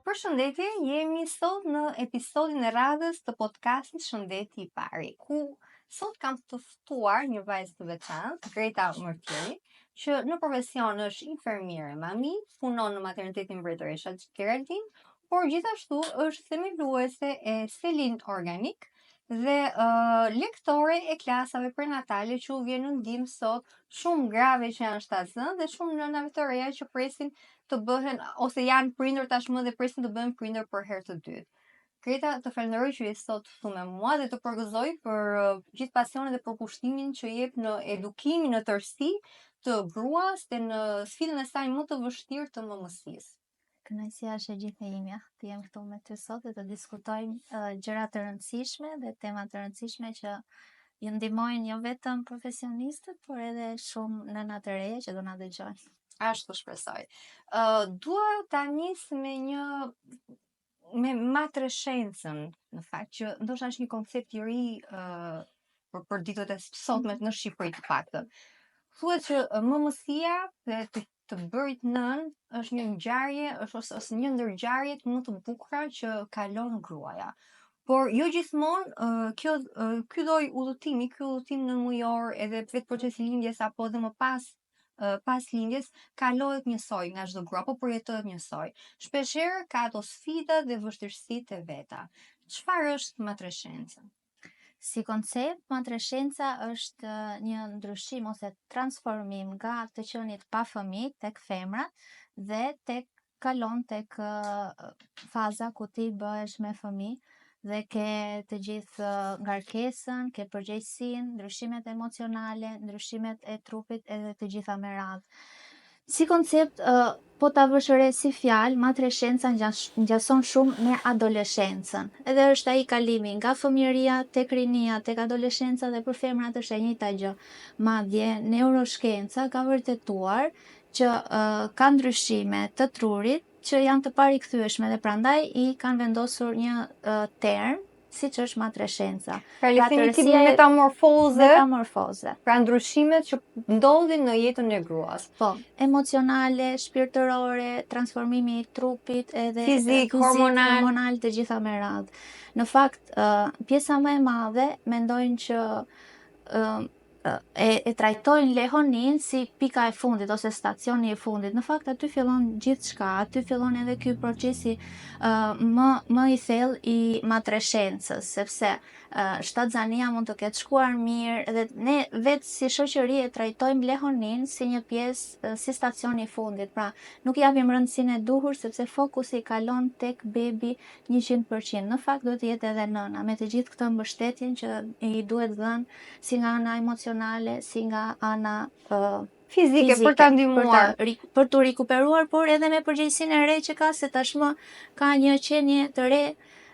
Përshëndetje, jemi sot në episodin e radhës të podcastit Shëndeti i Pari, ku sot kam të ftuar një vajzë të veçantë, Greta Mërtjeri, që në profesion është infermiere mami, punon në maternitetin Mbretëresha Geraldin, por gjithashtu është themeluese e Selin Organik dhe lektore e klasave prenatale që u vjen në ndihmë sot shumë grave që janë shtatzënë dhe shumë nënave të reja që presin të bëhen ose janë prindër tashmë dhe presin të bëhen prindër për herë të dytë. Greta, të falenderoj që je sot këtu me mua dhe të përgëzoj për gjithë pasionin dhe përkushtimin që jep në edukimin në tërësi të gruas dhe në sfidën e saj më të vështirë të mëmësisë. Kënaqësia është e gjithë e imja të jem këtu me ty sot dhe të diskutojmë gjëra të rëndësishme dhe tema të rëndësishme që ju ndihmojnë jo vetëm profesionistët, por edhe shumë nëna të reja që do na dëgjojnë. Ashtu shpresoj. Dua ta nis me matreshencën, në fakt që ndoshta është një koncept i ri për ditët e sotme në Shqipëri të paktën. Thuhet që mëmësia dhe të bërit nën është një ngjarje, ose një ndër ngjarjet më të bukura që kalon gruaja. Por jo gjithmonë ky lloj udhëtimi, nënmujor, edhe vetë procesi lindjes apo edhe më pas lindjes kalohet njësoj nga çdo grua, apo përjetohet njësoj. Shpeshherë ka ato sfida dhe vështirësitë e veta. Çfarë është matreshenca? Si koncept, matreshenca është një ndryshim ose transformim nga të qenit pa fëmijë tek femra dhe kalon tek faza ku ti bëhesh me fëmijë dhe ke të gjithë ngarkesën, ke përgjegjësinë, ndryshimet emocionale, ndryshimet e trupit edhe të gjitha me radhë. Si koncept, po ta vësh re si fjalë, matreshenca ngjason shumë me adoleshencën. Edhe është ai kalimi nga fëmijëria tek rinia, tek adoleshenca dhe për femrat është e njëjta gjë. Madje neuroshkenca ka vërtetuar që ka ndryshime të trurit që janë të parikthyer dhe prandaj i kanë vendosur një term siç është matreshenca. Pra le të themi tip metamorfoze. Pra ndryshimet që ndodhin në jetën e gruas. Po, emocionale, shpirtërore, transformimi i trupit edhe fizik, hormonal, të gjitha me radhë. Në fakt, pjesa më e madhe mendojnë që e trajtojnë lehonin si pika e fundit ose stacioni i fundit. Në fakt aty fillon gjithçka, aty fillon edhe ky procesi më i thellë i matreshencës, sepse shtatzania mund të ketë shkuar mirë dhe ne vetë si shoqëri e trajtojmë lehonin si një pjesë, si stacioni i fundit. Pra, nuk japim rëndësinë e duhur sepse fokusi kalon tek bebi 100%. Në fakt duhet të jetë edhe nëna me të gjithë këtë mbështetjen që i duhet dhënë si nga ana emocionale, si nga ana fizike për ta ndihmuar, për të rikuperuar, por edhe me përgjegjësinë e re që ka, se tashmë ka një qenie të re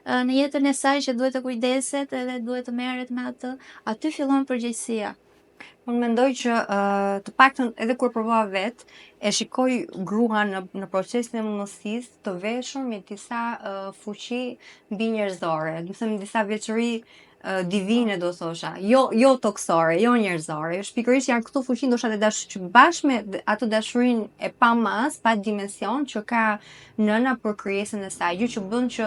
në jetën e saj që duhet të kujdeset edhe duhet të merret me atë. Aty fillon përgjegjësia. Unë mendoj që të paktën edhe kur provova vetë, e shikoj gruan në procesin e mëmësisë të veshur me disa fuqi mbi njerëzore, do të them disa veçori divine, do thosha, jo toksore, jo njerëzore. Pikërisht janë këto fuqi ndoshta të që bashkë me atë dashurinë e pa mas, pa dimension që ka nëna për krijesën e saj, gjë që bën që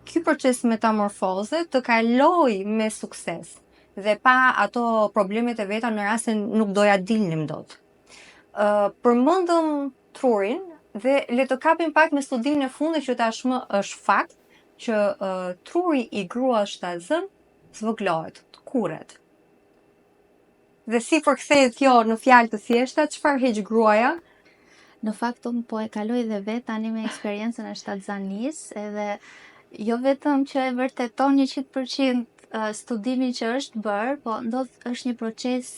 ky proces metamorfoze të kaloj me sukses dhe pa ato problemet e veta në rast se nuk doja dilnim dot. Përmendëm trurin dhe le të kapim pak me studimin e fundit që tashmë është fakt që truri i gruas shtatzën zvoglohet, kurret. Dhe si përkthehet kjo në fjalë të thjeshta, çfarë heq gruaja? Në fakt unë po e kaloj dhe vetë tani me eksperiencën e shtatzanisë, edhe jo vetëm që e vërteton 100% studimi që është bërë, po është një proces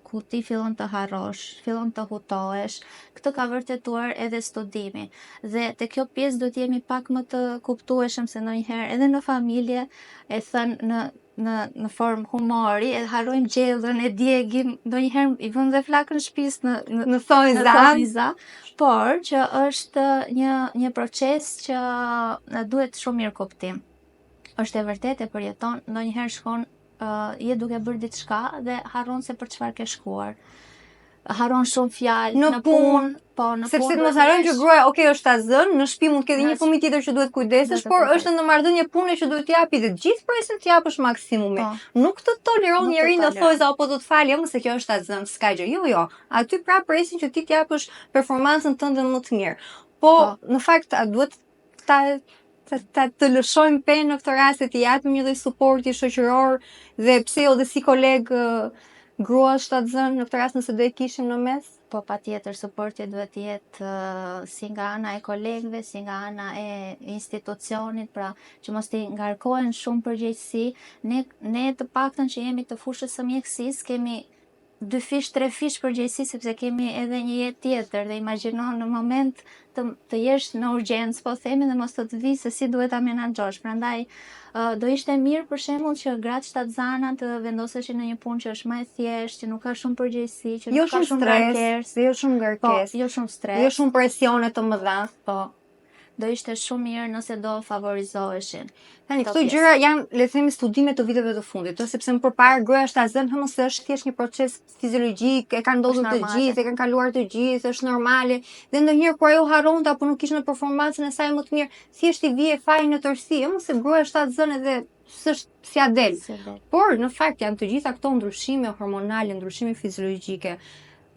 ku ti fillon të harrosh, fillon të hutohesh. Këtë ka vërtetuar edhe studimi. Dhe te kjo pjesë duhet jemi pak më të kuptueshëm se ndonjëherë edhe në familje e thënë në formë humori, e harrojmë gjellën, e djegim, ndonjëherë i vëmë dhe flakën shtëpisë në thonjza, por që është një proces që duhet shumë mirë kuptim. Është e vërtetë, e përjeton, ndonjëherë shkon je duke bërë diçka dhe harron se për çfarë ke shkuar. Harron shumë fjalë Në në punë, po në sepse punë. të mos harron që gruaja, okay, është ta zënë, në shtëpi mund të ketë një fëmijë tjetër që duhet kujdesesh, por është në marrëdhënie pune që duhet t'japi dhe gjithë presin t'japësh maksimumi. Nuk të toleron njeriu në thojza apo do të falë, se kjo është ta zënë, s'ka gjë. Jo. Aty pra presin që ti t'japësh performancën tënde më të mirë. Po në fakt a duhet ta të lëshojmë penë në këtë rast, të japim një lloj suporti shoqëror dhe pse jo dhe si koleg grua është ta zënë në këtë rast nëse do e kishim në mes? Po patjetër suporti duhet të jetë si nga ana e kolegëve, si nga ana e institucionit, pra që mos t'i ngarkohen shumë përgjegjësi. Ne të paktën që jemi të fushës së mjekësisë kemi 2 fish, 3 fish përgjegjësi sepse kemi edhe një jetë tjetër dhe imagjino në moment të jesh në urgjencë, po themi, dhe mos të vi se si duhet ta menaxhosh. Prandaj do ishte mirë për shembull që gratë shtatzana të vendoseshin në një punë që është më e thjeshtë, që nuk ka shumë përgjegjësi, që nuk ka shumë ngarkesë, jo shumë ngarkesë, jo shumë stres, jo shumë presione të mëdha. Po. Do ishte shumë mirë nëse do favorizoheshin. Tani këto gjëra janë, le të themi, studime të viteve të fundit, sepse më përpara gruaja është ta zënë, mos është thjesht një proces fiziologjik, e kanë ndodhur të gjithë, e kanë kaluar të gjithë, është normale. Dhe ndonjëherë kur ajo harronte apo nuk ishte në performancën e saj më të mirë, thjesht i vije faji në tërësi, mos se gruaja është ta zënë edhe s'është si Adel. Por në fakt janë të gjitha këto ndryshime hormonale, ndryshime fiziologjike,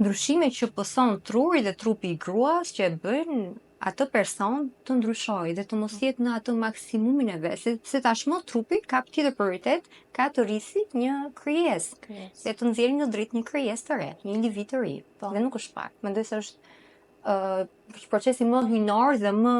ndryshime që pëson truri dhe trupi i gruas që e bëjnë atë person të ndryshojë dhe të mos jetë në atë maksimumin e vet, se tashmë trupi ka tjetër prioritet, ka të rrisi një krijesë, se të nxjerrë në dritë një krijesë të re, një individ të ri. Dhe nuk është pak. Mendoj se është procesi më hyjnor dhe më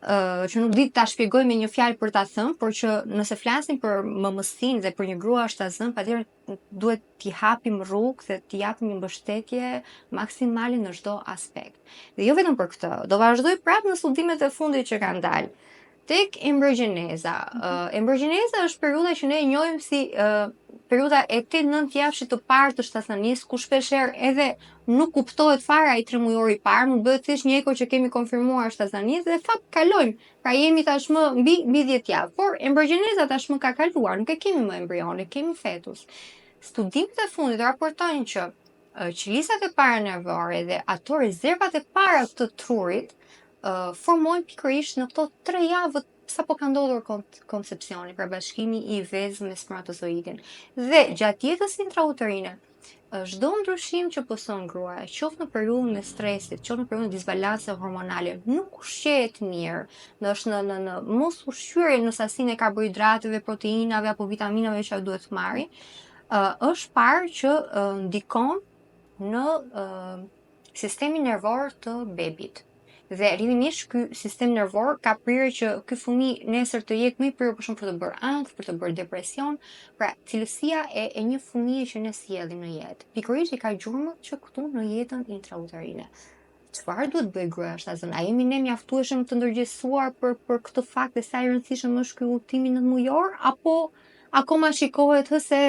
që nuk di ta shpjegoj me një fjalë për ta thënë, por që nëse flasim për mëmësinë dhe për një grua shtazën, patjetër duhet t'i hapim rrugë dhe t'i japim një mbështetje maksimale në çdo aspekt. Dhe jo vetëm për këtë, do vazhdoj prapë në studimet e fundit që kanë dalë. Tek embryogeneza. Embryogeneza është periudha që ne e njohim si periudha e 8-9 javësh të parë të shtazanisë, ku shpeshherë edhe nuk kuptohet fare ai 3 mujor i parë, më bëhet thjesht një eko që kemi konfirmuar shtazanisë dhe fat kalojmë. Pra jemi tashmë mbi 10 javë, por embryogeneza tashmë ka kaluar, nuk e kemi më embrion, e kemi fetus. Studimet e fundit raportojnë që qelisat e para nervore dhe ato rezervat e para të trurit formojnë pikërisht në këto 3 javë sapo ka ndodhur koncepcioni, pra bashkimi i vezë me spermatozoidin. Dhe gjatë jetës intrauterine, çdo ndryshim që pëson gruaja, qoftë në periudhën e stresit, qoftë në periudhën e disbalancës hormonale, nuk ushqehet mirë, është në mos ushqyerje në sasinë e karbohidrateve, proteinave apo vitaminave që duhet të marrë, është parë që ndikon në sistemin nervor të bebit. Dhe rrjedhimisht ky sistem nervor ka prirë që ky fëmijë nesër të jetë më i prirur për shkak për të bërë ankth, për të bërë depresion, pra cilësia e një fëmijë që ne sjellim në jetë. Pikërisht i ka gjurmët që këtu në jetën intrauterine. Çfarë duhet bëj gruaja shtazën? A jemi ne mjaftueshëm të ndërgjegjësuar për këtë fakt dhe sa i rëndësishëm është ky udhtimi 9 mujor, apo akoma shikohet se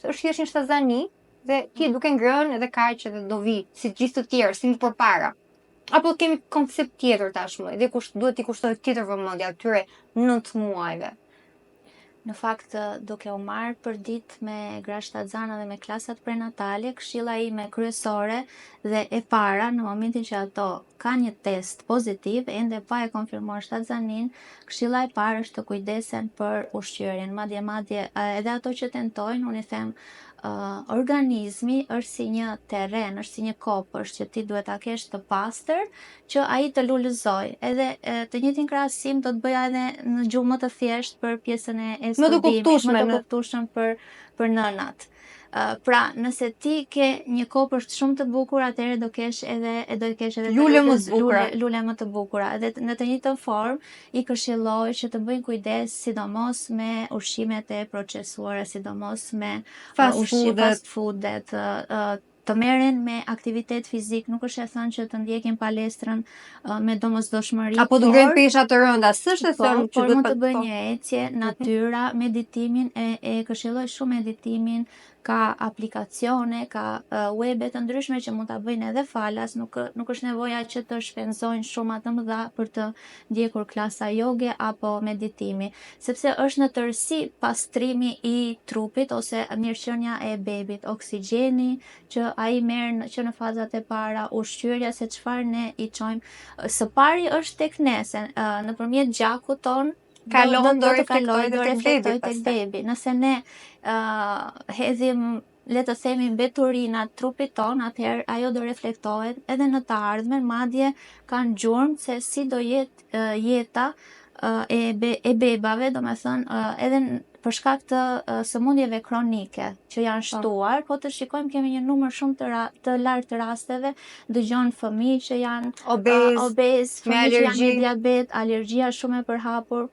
është thjesht një shtazani dhe ti duke ngrënë edhe kaq edhe do vi, si gjithë të tjerë, si më përpara. Apo kemi koncept tjetër tashmë, dhe duhet t'i kushtohet tjetër vëmendje atyre 9 muajve. Në fakt, duke u marrë për ditë me gra shtatzana dhe me klasat prenatale, këshilla ime kryesore dhe e para në momentin që ato kanë një test pozitiv, ende pa e konfirmuar shtatzanin, këshilla e parë është të kujdesen për ushqyerjen. Madje edhe ato që tentojnë, unë i them, organizmi është si një terren, është si një kopësht që ti duhet ta kesh të pastër që ai të lulëzoj. Edhe të njëjtin krahasim do të bëja edhe në gjuhë më të thjeshtë për pjesën e studimit, më të kuptueshëm për nënat. Pra, nëse ti ke një kopësht shumë të bukur, atëherë do kesh edhe lule më të bukura. Dhe në të njëjtën formë i këshilloj që të bëjnë kujdes sidomos me ushqimet e procesuara, sidomos me fast foodet, të merren me aktivitet fizik, nuk është e thënë që të ndjekin palestrën me domosdoshmëri, apo të ngrenë pesha të rënda, s'është e thënë që por duhet mund të bëjë një ecje, natyra, meditimin, e këshilloj shumë meditimin, ka aplikacione, ka webe të ndryshme që mund ta bëjnë edhe falas, nuk është nevoja që të shpenzojnë shumë të mëdha për të ndjekur klasa joge apo meditimi, sepse është në tërësi pastrimi i trupit ose mirëqenia e bebit, oksigjeni që ai merr që në fazat e para, ushqyerja se çfarë ne i çojmë. Së pari është tek ne, se nëpërmjet gjakut ton do reflektoj tek bebi. Nëse ne hedhim, le të themi, mbeturina trupit ton, atëherë ajo do reflektohet edhe në të ardhmen, madje kanë gjurmë se si do jetë jeta e bebave, domethënë edhe për shkak të sëmundjeve kronike që janë shtuar, po të shikojmë kemi një numër shumë të lartë të rasteve, dëgjon fëmijë që janë obez, fëmijë që janë me diabet, alergjia shumë e përhapur.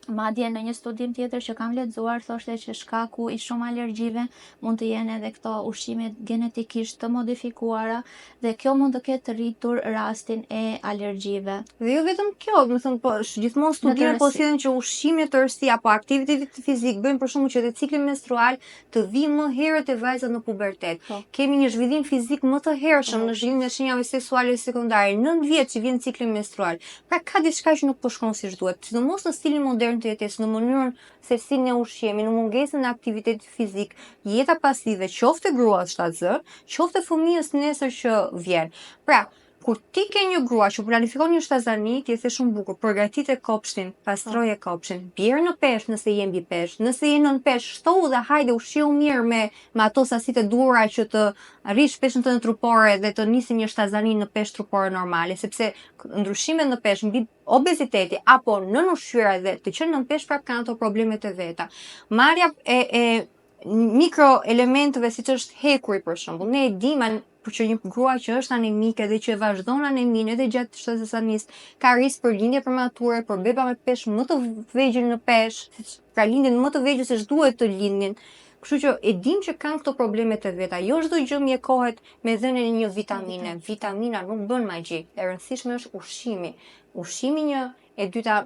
Madje në një studim tjetër që kam lexuar thoshte që shkaku i shumë alergjive mund të jenë edhe këto ushqime genetikisht të modifikuara dhe kjo mund të ketë rritur rastin e alergjive. Dhe jo vetëm kjo, më thënë, po gjithmonë studimet po thënë që ushqime të rësi apo aktiviteti fizik bëjnë për shkakun që te cikli menstrual të vijë më herët e vajzat në pubertet. Kemi një zhvillim fizik më të hershëm në zhvillimin e shenjave seksuale sekondare, 9 vjet që vjen cikli menstrual. Pra ka diçka që nuk po shkon siç duhet, sidomos në stilin modern të jetës, në mënyrën se si ne ushqemi, në mungesën e aktivitetit fizik, jeta pasive, qoftë grua 7Z, qoftë fëmijës nesër që vjen. Pra, kur ti ke një grua që planifikon një shtazani, ti e the shumë bukur, përgatitë kopshtin, pastroje kopshtin, bjerë në peshë nëse je mbi peshë, nëse je nën peshë, shtohu dhe hajde ushqiu mirë me ato sasitë e duhura që të arrish peshën tënde trupore dhe të nisi një shtazani në peshë trupore normale, sepse ndryshimet në peshë mbi obeziteti apo nën ushqyera dhe të qenë nën peshë prap kanë ato problemet e veta. Marrja e mikroelementeve siç është hekuri për shembull, ne e dimë që një grua që është anemike dhe që vazhdon aneminë edhe gjatë shtazësanisë ka risk për lindje premature, për beba me peshë më të vegjël në peshë, pra lindjen më të vegjël se ç'duhet të lindin. Kështu që e dim që kanë këto probleme të veta. Jo çdo gjë mjekohet me dhënien e një vitamine. Vitamina nuk bën magji. E rëndësishme është ushqimi. Ushqimi një, e dyta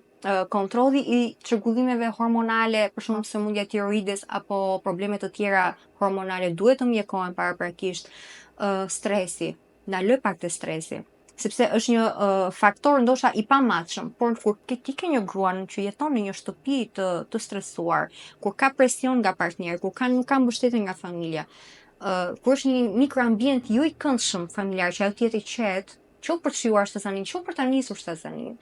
kontrolli i çrregullimeve hormonale, për shembull sëmundja e tiroides apo probleme të tjera hormonale duhet të mjekohen paraprakisht. Stresi, na lë pak të stresi, sepse është një faktor ndoshta i pamatshëm, por kur ti ke një gruan që jeton në një shtëpi të stresuar, kur ka presion nga partneri, kur nuk ka mbështetje nga familja, kur është një mikroambient jo i këndshëm familjar që ajo të jetë i qetë, qoftë për të shjuar shtazanin, qoftë për ta nisur shtazanin,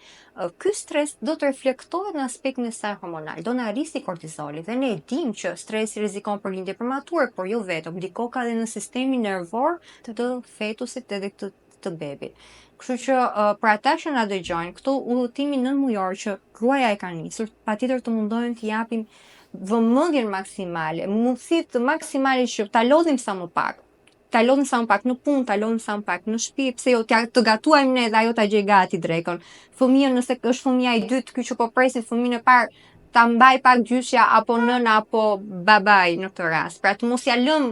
ky stres do të reflektohet në aspektin e saj hormonal, do na rrisi kortizoli dhe ne e dimë që stresi rrezikon për lindje premature, por jo vetëm, ndikon ka edhe në sistemin nervor të fetusit edhe të bebit. Kështu që për ata që na dëgjojnë, këto udhëtimin 9 mujor që gruaja e ka nisur, patjetër të mundohen të japim vëmendjen maksimale, mundësitë maksimale që ta lodhim sa më pak. Ta lodhim sa më pak në punë, ta lodhim sa më pak në shtëpi, pse jo të gatuajmë ne dhe ajo ta gjej gati drekën. Fëmijën nëse është fëmia i dytë, ky që po presin fëmijën e parë, ta mbaj pak gjyshja apo nëna apo babai në këtë rast. Pra të mos ja lëm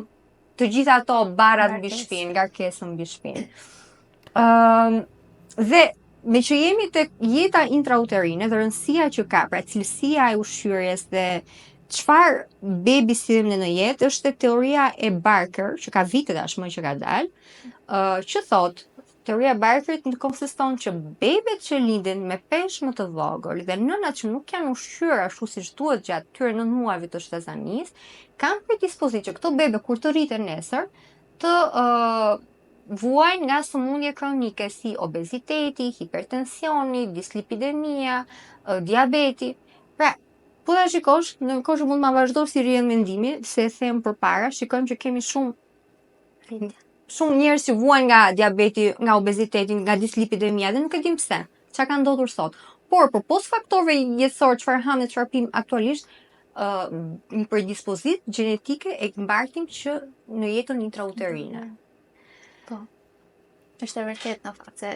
të gjitha ato barrat mbi shtëpinë, ngarkesën mbi shtëpinë. Dhe me që jemi tek jeta intrauterine dhe rëndësia që ka, pra cilësia e ushqyerjes dhe çfarë bebi sillim në jetë, është teoria e Barker, që ka vite tashmë që ka dalë, që thotë, teoria e Barkerit konsiston që bebet që lindin me peshë më të vogël dhe nënat që nuk janë ushqyer ashtu siç duhet gjatë këtyre 9 muajve të shtazanisë, kanë predispozitë që këto bebe kur të rriten nesër të vuajnë nga sëmundje kronike si obeziteti, hipertensioni, dislipidemia, diabeti. Pra, po ta shikosh, në kohë që mund ma vazhdo si rrjedh mendimi, se e them përpara, shikojmë që kemi shumë njerëz që vuajnë nga diabeti, nga obeziteti, nga dislipidemia dhe nuk e dim pse. Çka ka ndodhur sot. Por përpos faktorëve jetësor, çfarë ham dhe çfarë pim aktualisht, një predispozitë gjenetike e mbartim që në jetën intrauterine. Po. Është e vërtetë në fakt se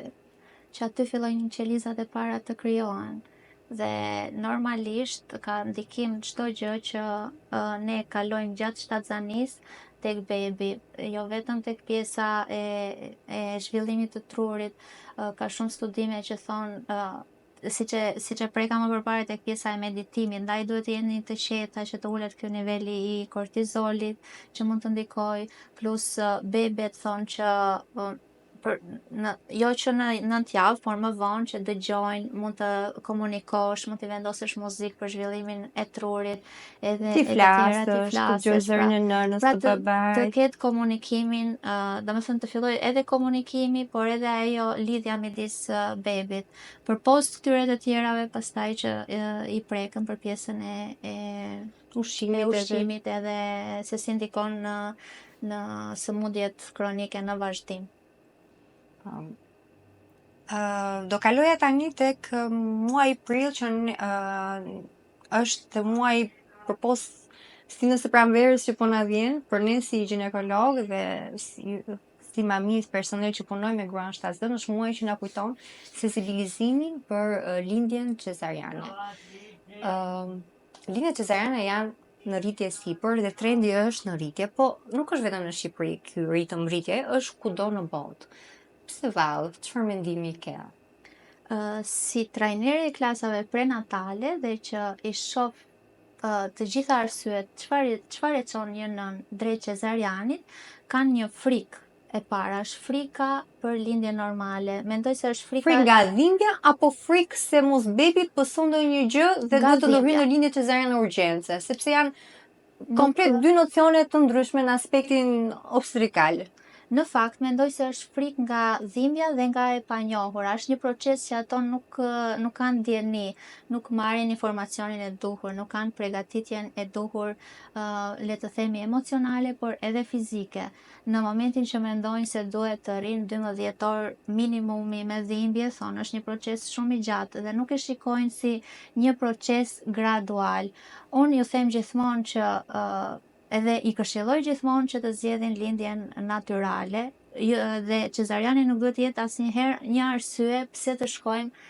që aty fillojnë qelizat e para të krijohen. Dhe normalisht ka ndikim çdo gjë që ne kalojmë gjatë shtatzanisë tek bebi, jo vetëm tek pjesa e zhvillimit të trurit. Ka shumë studime që thonë siç e preka më përpara tek pjesa e meditimit, ndaj duhet të jeni të qeta që të ulet ky niveli i kortizolit që mund të ndikojë, plus bebet thonë që jo që në 9 javë, por më vonë që dëgjojnë, mund të komunikosh, mund të vendosësh muzikë për zhvillimin e trurit, edhe Ti e të tjera, ti flasësh, të dëgjosh flasësh, zërin e nënës, pra të të babait. ketë komunikimin, domethënë të filloj edhe komunikimi, por edhe ajo lidhja midis bebit. Përpost këtyre të tjerave, pastaj që i prekën për pjesën e ushqimit edhe se si ndikon në sëmundjet kronike në vazhdim. Do kaloja tani tek muaji prill që është muaji përpos stinës së pranverës që po na vjen, për ne si ginekolog dhe si mami personel që punoj me grua në shtazën, është muaji që na kujton sensibilizimin për lindjen cesariane. Lindjet cesariane janë në rritje sipër dhe trendi është në rritje, po nuk është vetëm në Shqipëri ky ritëm rritje, është kudo në botë. Pse vallë, çfarë mendimi ke? Si trajneri i klasave prenatale dhe që i shoh të gjitha arsyet çfarë e çon një nën drejt cesarianit, kanë një frikë e para, është frika për lindje normale. Mendoj se është frika nga dhimbja apo frikë se mos bebi pëson ndonjë gjë dhe do të ndërhyjë në lindje cesariane urgjence, sepse janë komplet dy nocione të ndryshme në aspektin obstetrikal. Në fakt, mendoj se është frikë nga dhimbja dhe nga e panjohura. Është një proces që ato nuk kanë dieni, nuk marrin informacionin e duhur, nuk kanë përgatitjen e duhur, le të themi emocionale, por edhe fizike. Në momentin që mendojnë se duhet të rinë 12 orë minimumi me dhimbje, thonë është një proces shumë i gjatë dhe nuk e shikojnë si një proces gradual. Unë ju them gjithmonë që edhe i këshilloj gjithmonë që të zgjedhin lindjen natyrale dhe cesariani nuk duhet të jetë asnjëherë një arsye pse të shkojmë,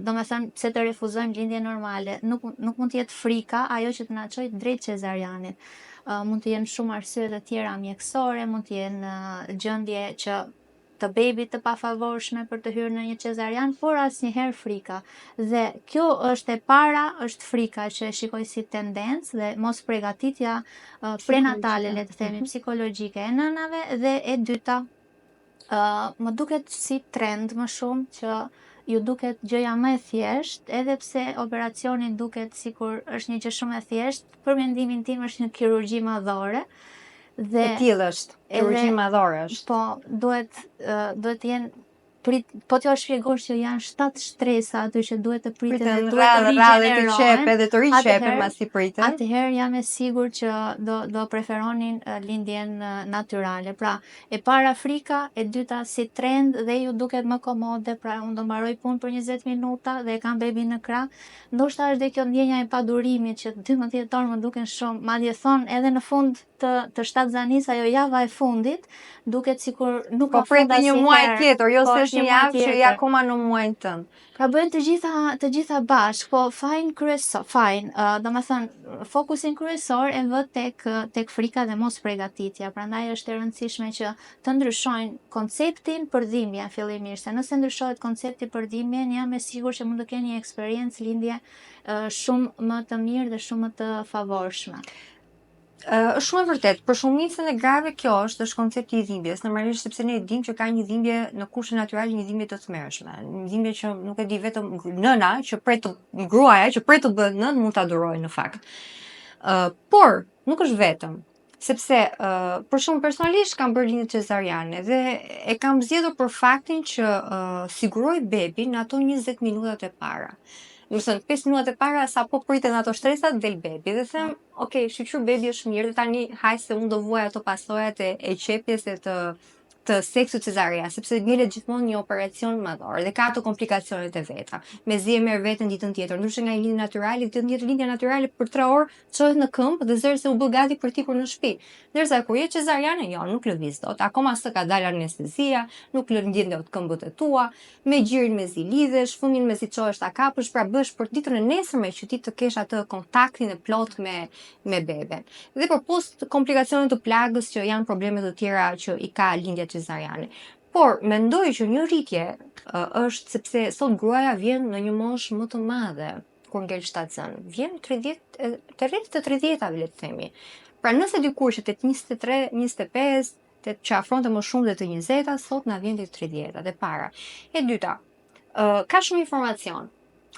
domethënë pse të refuzojmë lindje normale. Nuk mund të jetë frika ajo që të na çojë drejt cesarianit. Mund të jenë shumë arsye të tjera mjekësore, mund të jenë gjendje që të bebit të pafavorshme për të hyrë në një cesarian, por asnjëherë frika. Dhe kjo është e para, është frika që e shikoj si tendencë dhe mos përgatitja prenatale, le të themi, psikologjike e nënave, dhe e dyta, më duket si trend më shumë që ju duket gjëja më e thjeshtë, edhe pse operacioni duket sikur është një gjë shumë e thjeshtë, për mendimin tim është një kirurgji madhore. E tillë është, kirurgji madhore është. Po, duhet të jenë po t'jo shpjegosh që janë 7 shtresa aty që duhet të priten dhe duhet të rigjenerohen, dhe të riqepen masi priten. Atëherë jam e sigurt që do preferonin lindjen natyrale. Pra, e para frika, e dyta si trend dhe ju duket më komode, pra unë do mbaroj punë për 20 minuta dhe kam bebi në krah. Ndoshta është dhe kjo ndjenja e padurimit që 12 orë më duken shumë, madje thonë edhe në fund të shtatzanis, ajo java e fundit, duket sikur nuk ka fund asnjëherë. Po një muaj tjetër, jo se është një javë që je akoma në muajin tënd. Pra bëjnë të gjitha bashkë, po fajin kryesor, domethënë fokusin kryesor e vë tek frika dhe mos përgatitja. Prandaj është e rëndësishme që të ndryshojnë konceptin për dhimbjen fillimisht. Se nëse ndryshohet koncepti për dhimbjen, jam e sigurt që mund të keni një eksperiencë lindje shumë më të mirë dhe shumë më të favorshme. Është shumë e vërtet, për shumicën e grave kjo është koncepti i dhimbjes, normalisht sepse ne e dimë që ka një dhimbje në kushte natyrale, një dhimbje të tmerrshme, një dhimbje që nuk e di vetëm nëna që pret të gruaja që pret të bëhet nën mund ta durojë në fakt. Por nuk është vetëm, sepse për shumë personalisht kam bërë lindje cesariane dhe e kam zgjedhur për faktin që siguroj bebin në ato 20 minutat e para. Mësën, 5 minutat e para sa po priten ato shtresat del bebi dhe them, ok, shqyqyr bebi është mirë dhe tani haj se unë do vuaj ato pasojat e qepjes e të të seksut cezarea, sepse ngjelet gjithmonë një operacion madhor dhe ka ato komplikacionet e veta. Mezi e merr veten ditën tjetër, ndryshe nga një lindje natyrale, ditën tjetër lindja natyrale për 3 orë çohet në këmbë dhe zëri se u bë gati për t'ikur në shtëpi. Ndërsa kur je cezariane, jo, nuk lëviz dot. Akoma s'të ka dalë anestezia, nuk lëndjen dot këmbët e tua, me gjirin mezi lidhesh, fëmin mezi çohesh ta kapësh, pra bësh për ditën e nesërme që ti të kesh atë kontaktin e plot me beben. Dhe përpost komplikacionet të plagës që janë probleme të tjera që i ka lindja cezariane. Por mendoj që një rritje është sepse sot gruaja vjen në një moshë më të madhe kur ngel shtatzën. Vjen 30 të rreth të 30-tave, le të themi. Pra nëse dikur që tek 23, 25, që afronte më shumë dhe të 20-ta, sot na vjen tek 30-ta e para. E dyta, ka shumë informacion.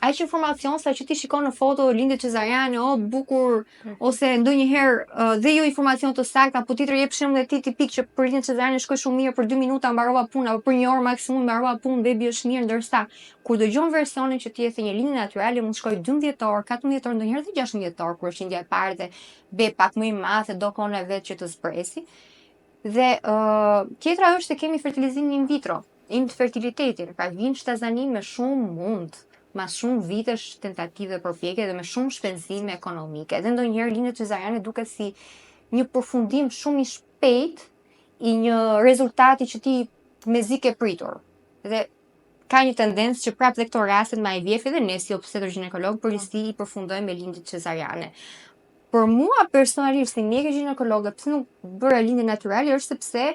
Aq informacion sa që ti shikon në foto lindje cezariane, o bukur, ose ndonjëherë dhe jo informacion të saktë, apo tjetër jep shembull ti tipik që për lindje cezariane shkoj shumë mirë, për 2 minuta mbarova punë, apo për 1 orë maksimum mbarova punë, bebi është mirë, ndërsa kur dëgjon versionin që ti e the një lindje natyrale mund shkoj 12 orë, 14 orë, ndonjëherë dhe 16 orë kur është lindja e parë dhe be pak më i madh e do kohën e vet që të zbresi. Dhe tjetra është se kemi fertilizimin in vitro, infertilitetin, pra vin shtazanim me shumë mund, mas shumë vitesh tentative përpjekje dhe me shumë shpenzime ekonomike. Dhe ndonjëherë lindja cezariane duket si një përfundim shumë i shpejt i një rezultati që ti mezi ke pritur. Dhe ka një tendencë që prapë dhe këto rastet me IVF dhe ne si obstetër ginekolog përgjithësi i përfundojmë me lindje cezariane. Për mua personalisht, si mjekë ginekologë, pse nuk bëra lindje natyrale është sepse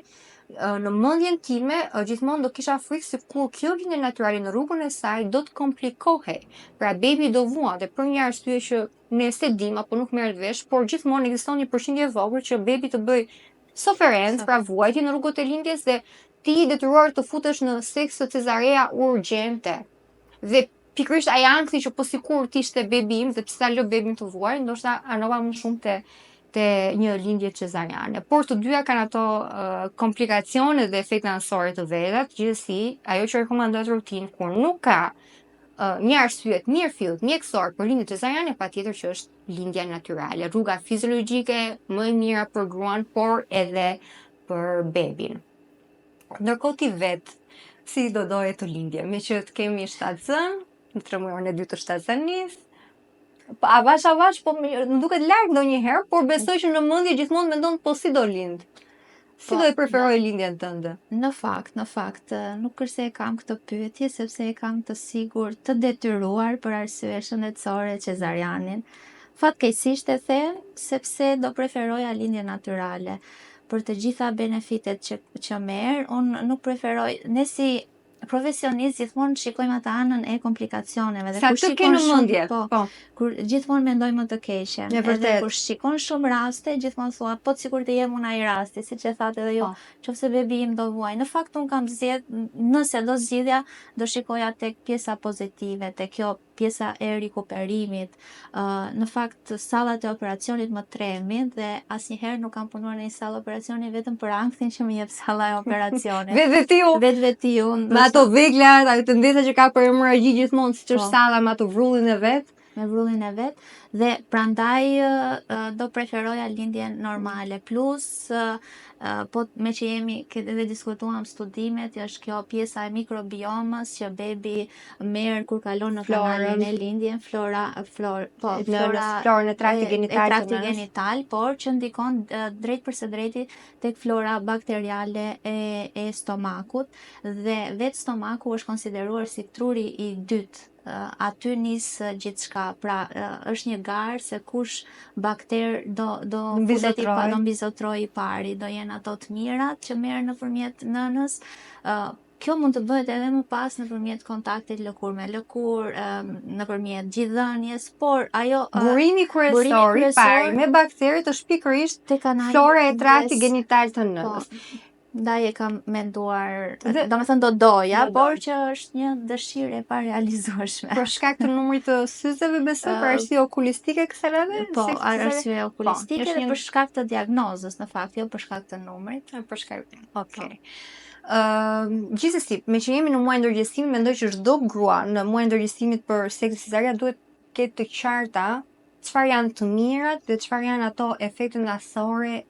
në mendjen time gjithmonë do kisha frikë se kur kjo lindje natyrale në rrugën e saj do të komplikohej. Pra bebi do vuante për një arsye që ne s'e dim apo nuk merret vesh, por gjithmonë ekziston një përqindje e vogël që bebi të bëj soferencë, pra vuajtje në rrugët e lindjes dhe ti i detyruar të futesh në seks cezarea urgjente. Dhe pikërisht ai ankthi që po sikur ti ishte bebi im dhe pse ta lë bebin të vuaj, ndoshta anova më shumë te një lindje cezariane. Por të dyja kanë ato komplikacione dhe efekte anësore të veta. Gjithsesi, ajo që rekomandohet rutinë kur nuk ka një arsye të mirëfillt mjekësor për lindje cezariane, patjetër që është lindja natyrale, rruga fiziologjike më e mira për gruan, por edhe për bebin. Ndërkohë ti vet, si do doje të lindje, me që të kemi shtatzën, në 3 muajin e dytë të shtatzanis, avash, po më duket larg ndonjëherë, por besoj që në mendje gjithmonë mendon po si do lind. Si do e preferoj lindjen tënde? Në fakt, nuk është se e kam këtë pyetje, sepse e kam të sigurt të detyruar për arsye shëndetësore cezarianin. Fatkeqësisht e them sepse do preferoja lindje natyrale. Për të gjitha benefitet që merr, unë nuk preferoj, ne si profesionist gjithmonë shikojmë atë anën e komplikacioneve dhe kur shikon shumë, kur gjithmonë mendojmë më të keqen. Edhe kur shikon shumë raste, gjithmonë thua, po sikur të jem unë ai rasti, siç e thatë edhe ju, nëse bebi im do vuaj. Në fakt unë kam zgjedh, nëse do zgjidhja, do shikoja tek pjesa pozitive, tek kjo pjesa e rikuperimit. Në fakt sallat e operacionit më tremin dhe asnjëherë nuk kam punuar në një sallë operacioni vetëm për ankthin që më jep salla e operacionit. Vetvetiu. Me ato vegla, ato tendenca që ka për hemorragji gjithmonë, siç është salla me ato vrullin e vet. Me vrullin e vet dhe prandaj do preferoja lindjen normale. Plus po me që jemi edhe diskutuam studimet, është kjo pjesa e mikrobiomës që bebi merr kur kalon në kanalin e lindjen, florën e traktit genital, por që ndikon drejt për së drejti tek flora bakteriale e stomakut dhe vetë stomaku është konsideruar si truri i dytë. Aty nis gjithçka, pra është një garë se kush bakter do mbizotroj i pari, do jenë ato të mirat që merr nëpërmjet nënës. Kjo mund të bëhet edhe më pas nëpërmjet kontaktit lëkur me lëkur, nëpërmjet gjithdhënies, por ajo burimi kryesor i pari me bakterit është pikërisht flora e traktit genital të nënës. Ndaj e kam menduar, domethënë do doja, por që është një dëshirë e parealizueshme. Për shkak të numrit të syzeve, besoj, për arsye okulistike kësaj radhe? Po, arsye okulistike dhe për shkak të diagnozës, në fakt, jo për shkak të numrit. Për shkak. Okej. Gjithsesi, me që jemi në muajin e ndërgjegjësimit, mendoj që çdo grua në muajin e ndërgjegjësimit për seksin cesarean duhet ketë të qarta çfarë janë të mirat dhe çfarë janë ato efektet ngasore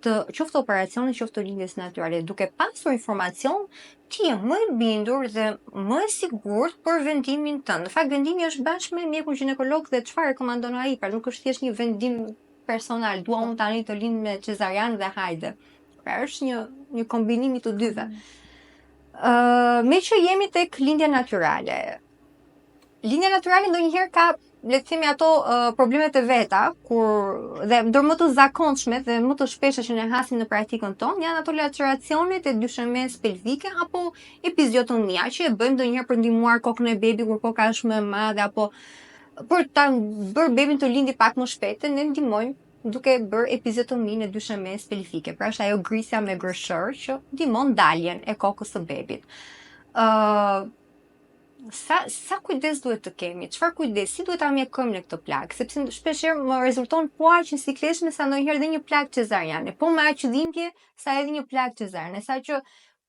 të qoftë operacionit, qoftë të lindjes natyrale. Duke pasur informacion, ti je më i bindur dhe më e sigurt për vendimin tënd. Në fakt vendimi është bashkë me mjekun ginekolog dhe çfarë rekomandon ai, pra nuk është thjesht një vendim personal, dua unë tani të lind me cezarian dhe hajde. Pra është një kombinim i të dyve. Me që jemi tek lindja natyrale. Lindja natyrale ndonjëherë ka, le të themi, ato problemet e veta, dhe ndër më të zakonshme dhe më të shpeshta që ne hasim në praktikën tonë, janë ato laceracionet e dyshemens pelvike apo epiziotomia, që e bëjmë ndonjëherë për ndihmuar kokën e bebit kur koka është më e madhe, apo për ta bërë bebin të lindi pak më shpejt, ne ndihmojmë duke bërë epiziotominë e dyshemens pelvike. Pra është ajo grisja me grëshër që ndihmon daljen e kokës së bebit. Sa kujdes duhet të kemi? Çfarë kujdesi si duhet ta mjekojmë në këtë plagë? Sepse shpeshherë më rezulton po aq sikletshme sa ndonjëherë edhe një plagë cezariane, po më aq dhimbje sa edhe një plagë cezariane, saqë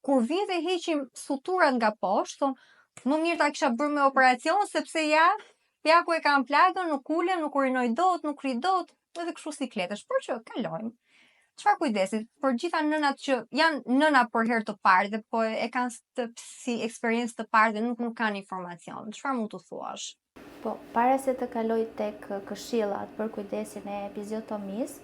kur vjen dhe heqim suturat nga poshtë, më mirë ta kisha bërë me operacion sepse ja ku e kam plagën, nuk ulem, nuk urinoj dot, nuk ri dot, edhe kështu sikletesh, por që kalojmë. Çfarë kujdesi për gjitha nënat që janë nëna për herë të parë dhe po e kanë si eksperiencë të parë dhe nuk kanë informacion? Çfarë mund të thuash? Po, para se të kaloj tek këshillat për kujdesin e epiziotomisë,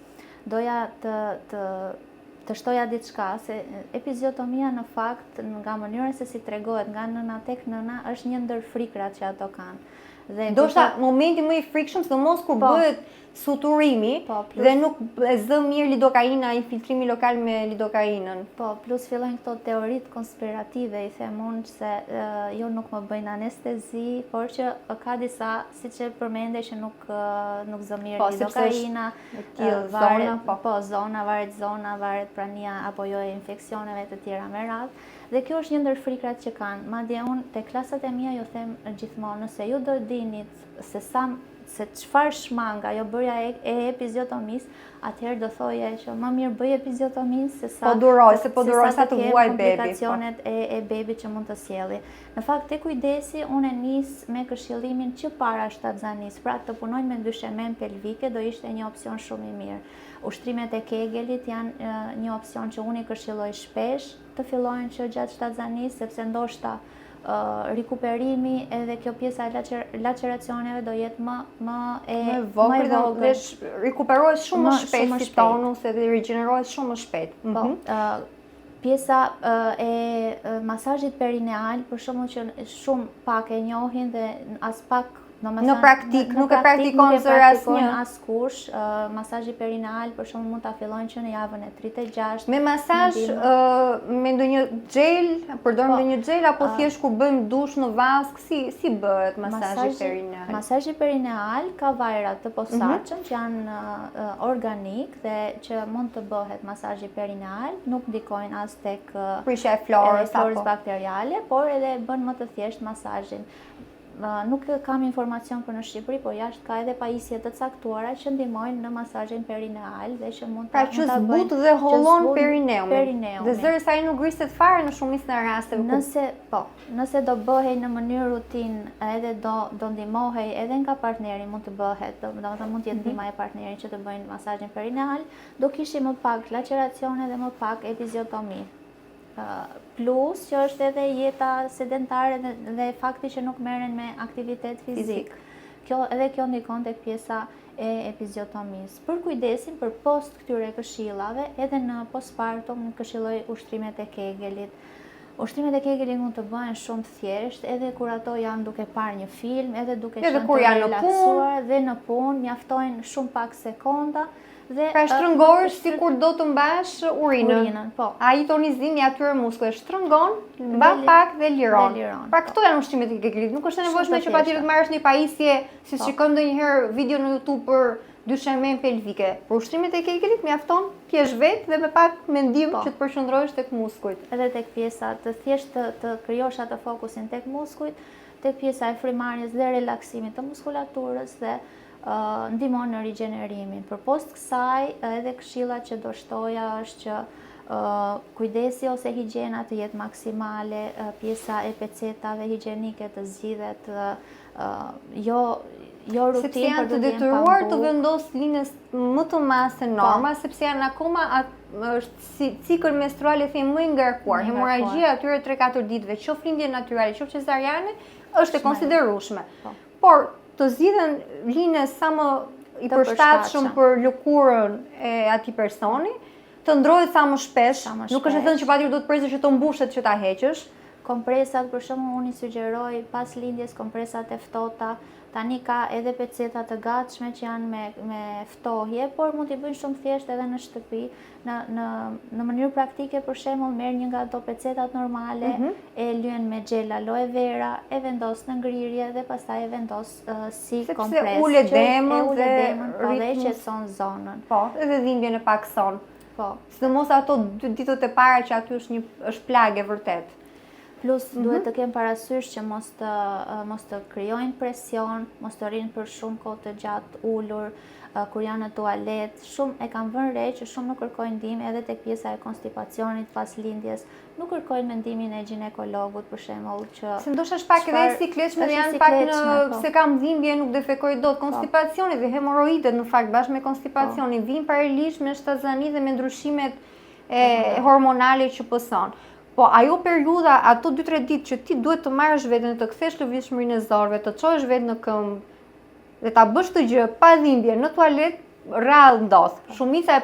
doja të shtoja diçka, se epiziotomia në fakt, nga mënyra se si tregohet nga nëna tek nëna, është një ndër frikrat që ato kanë. Ndoshta momenti më i frikshëm, sidomos kur bëhet suturimi dhe nuk e zë mirë lidokaina, infiltrimi lokal me lidokainën. Po, plus fillojnë këto teoritë konspirative, i them unë se jo nuk më bëjnë anestezi, por që ka disa, siç e përmende, që nuk zë mirë lidokaina, varet zona, varet prania apo jo e infeksioneve të tjera me radhë. Dhe kjo është një ndër frikrat që kanë. Madje unë te klasat e mia ju them gjithmonë, nëse ju do dinit se çfarë shmanga jo bërja e epiziotomisë, atëherë do thoje që më mirë bëj epiziotomisë se sa sa të vuaj bebi. Komplikacionet e bebit që mund të sjelli. Në fakt, te kujdesi unë nis me këshillimin që para shtatzanisë, pra të punojnë me dyshemen pelvike do ishte një opsion shumë i mirë. Ushtrimet e Kegelit janë një opsion që unë i këshilloj shpesh të fillojnë që gjatë shtatzanisë, sepse ndoshta rikuperimi edhe kjo pjesa e laceracioneve do jetë më e vogël dhe rikuperohet shumë më shpejt si tonus edhe rigjenerohet shumë më shpejt. Po, pjesa e masazhit perineal, për shembull që shumë pak e njohin dhe as pak në praktik, nuk e praktikon zëra asnjë. Askush, masazhi perineal për shembull mund ta fillojnë që në javën e 36. Me masazh me ndonjë xhel, përdorim ndonjë xhel apo thjesht kur bëjmë dush në vask, si bëhet masazhi perineal? Masazhi perineal ka vajra të posaçëm që janë organik dhe që mund të bëhet masazhi perineal, nuk ndikojnë as tek prishja e florës bakteriale, por edhe bën më të thjesht masazhin. Nuk kam informacion për në Shqipëri, por jashtë ka edhe pajisje të caktuara që ndihmojnë në masazhin perineal dhe që mund ta bëjnë. Pra që zbut dhe hollon perineumi. Dhe zëri sa ai nuk griset fare në shumicën e rasteve. Nëse do bëhej në mënyrë rutinë edhe do ndihmohej edhe nga partneri, mund të bëhet, domethënë mund të jetë ndihma e partnerit që të bëjnë masazhin perineal, do kishim më pak laceracione dhe më pak epiziotomi. Plus që është edhe jeta sedentare dhe fakti që nuk merren me aktivitet fizik. Edhe kjo ndikon tek pjesa e epiziotomisë. Për kujdesin për post këtyre këshillave, edhe në postpartum këshilloj ushtrimet e Kegelit. Ushtrimet e Kegelit mund të bëhen shumë të thjesht, edhe kur ato janë duke parë një film, edhe duke qenë të relaksuar, dhe në punë mjaftojnë shumë pak sekonda. Pra shtrëngohesh sikur do të mbash urinën. Ai tonizimi atyre muskujve shtrëngon, mban pak dhe liron. Pra këto janë ushtrimet e Kegelit. Nuk është e nevojshme që patjetër të marrësh një pajisje, si shikon ndonjëherë video në YouTube për dyshemen pelvike. Për ushtrimet e Kegelit mjafton ti jesh vetë dhe me pak mendim që të përqendrohesh tek muskujt. Edhe tek pjesa të thjeshtë të krijosh atë fokusin tek muskujt, tek pjesa e frymarrjes dhe relaksimit të muskulaturës dhe ndihmon në rigjenerimin. Për post kësaj, edhe këshilla që do shtoja është që kujdesi ose higjiena të jetë maksimale, pjesa e pecetave higjienike të zgjidhet, jo jo Sepse rutinë janë për të të qenë detyruar të pambukur. vendos linjës më të madhe se norma, sepse janë akoma është cikël menstrual e them më i ngarkuar. Hemorragjia atyre 3-4 ditëve, qoftë lindje natyrale, qoftë cesariane, është e konsiderueshme. Por të zgjidhen linje sa më i përshtatshëm për lëkurën e atij personi, të ndrohet sa më shpesh, nuk është e thënë që patjetër do të presësh që të mbushet që ta heqësh. Kompresat, për shembull, unë i sugjeroj pas lindjes kompresat e ftohta. Tani ka edhe peceta të gatshme që janë me ftohje, por mund t'i bëjnë shumë thjesht edhe në shtëpi. Në mënyrë praktike, për shembull, merr një nga ato pecetat normale, e lyen me gjel aloe vera, e vendos në ngrirje dhe pastaj e vendos si kompres. Sepse ule demën dhe e qetëson zonën. Po, edhe dhimbjen e pakson. Po. Sidomos ato 2 ditët e para që aty është plagë vërtet. Plus duhet të kem parasysh që mos të krijojnë presion, mos të rinë për shumë kohë të gjatë ulur, kur janë në tualet. Shumë e kam vënë re që shumë nuk kërkojnë ndihmë edhe tek pjesa e konstipacionit pas lindjes. Nuk kërkojnë mendimin e ginekologut për shembull që se ndoshta është pak edhe sikletshme dhe janë pak se kam dhimbje, nuk defekoj dot. Konstipacioni dhe hemoroidet në fakt bashkë me konstipacionin vijnë paralelisht me shtazani dhe me ndryshimet hormonale që pëson. Po ajo periudha, ato 2-3 ditë që ti duhet të marrësh veten, të kthesh lëvizshmërinë e zorëve, të çohesh vetë në këmbë dhe ta bësh të gjë pa dhimbje në tualet, rrallë ndodh. Shumica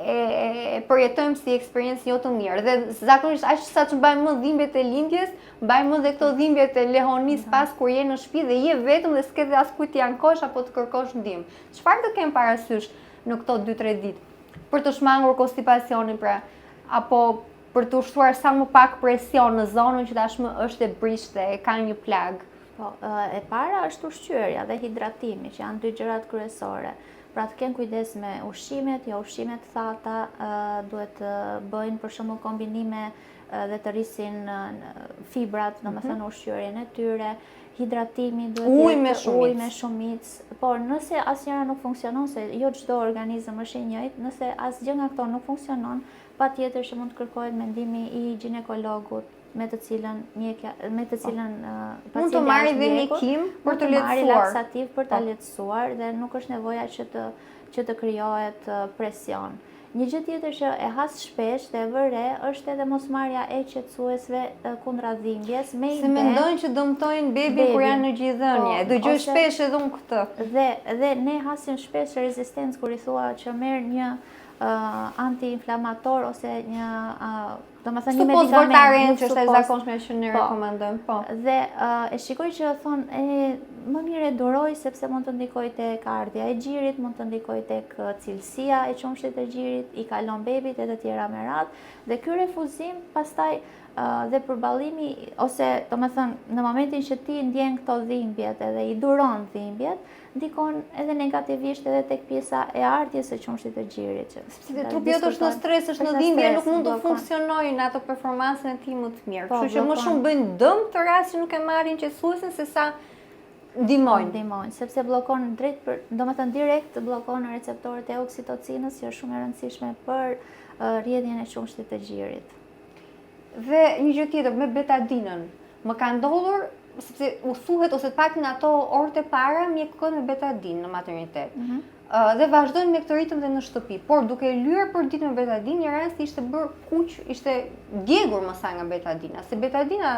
e përjetojmë si eksperiencë jo të mirë dhe zakonisht aq sa që mbajmë më dhimbjet e lindjes, mbajmë më dhe këto dhimbjet e lehonis pas kur je në shtëpi dhe je vetëm dhe s'ke dhe askujt t'i ankosh apo të kërkosh ndihmë. Çfarë të kem parasysh në këto 2-3 ditë për të shmangur konstipacionin pra, apo për të ushtruar sa më pak presion në zonën që tashmë është e brishtë e ka një plagë? Po, e para është ushqyerja dhe hidratimi, që janë 2 gjërat kryesore. Pra të kenë kujdes me ushqimet, jo ushqimet thata, duhet të bëjnë për shembull kombinime dhe të rrisin fibrat, domethënë ushqyerjen e tyre. Hidratimi duhet të ujë me shumicë. Por nëse asnjëra nuk funksionon, se jo çdo organizëm është i njëjtë, nëse asgjë nga këto nuk funksionon, patjetër që mund të kërkohet mendimi i ginekologut, me të cilën mund të marrë dhe mjekim për të lehtësuar, laksativ për ta lehtësuar dhe nuk është nevoja që të krijohet presion. Një gjë tjetër që e has shpesh dhe e vë re është edhe mosmarrja e qetësuesve kundra dhimbjes me se mendojnë që dëmtojnë bebin kur janë në gjithëdhënie. Dëgjoj shpesh edhe unë këtë. Dhe ne hasim shpesh rezistencë kur i thua që merr një anti-inflamator ose një domethënë një medikament që është e zakonshme që ne rekomandojmë. Po. Dhe e shikoj që thonë më mirë e duroj sepse mund të ndikojë tek ardhja e gjirit, mund të ndikojë tek cilësia e qumshit të gjirit, i kalon bebit e të tjera me radhë. Dhe ky refuzim pastaj dhe përballimi ose domethënë në momentin që ti ndjen këto dhimbjet edhe i duron dhimbjet, ndikon edhe negativisht edhe tek pjesa e ardhjes së qumshit të gjirit. Sepse trupi jot është në stres, është në dhimbje, nuk mund të funksionojë në ato performancën e tij më të mirë. Kështu që më shumë bëjnë dëm të rastë që nuk e marrin qetësuesin se sa ndihmojnë, sepse bllokon domethënë direkt bllokon receptorët e oksitocinës, që është shumë e rëndësishme për rrjedhjen e qumshit të gjirit. Dhe një gjë tjetër me betadinën. Më ka ndodhur sepse u thuhet ose të paktën ato orët e para mjekojnë me betadinë në maternitet. Dhe vazhdojnë me këtë ritëm dhe në shtëpi, por duke lyer për ditë me betadinë, një rast ishte bërë kuq, ishte djegur më sa nga betadina, se betadina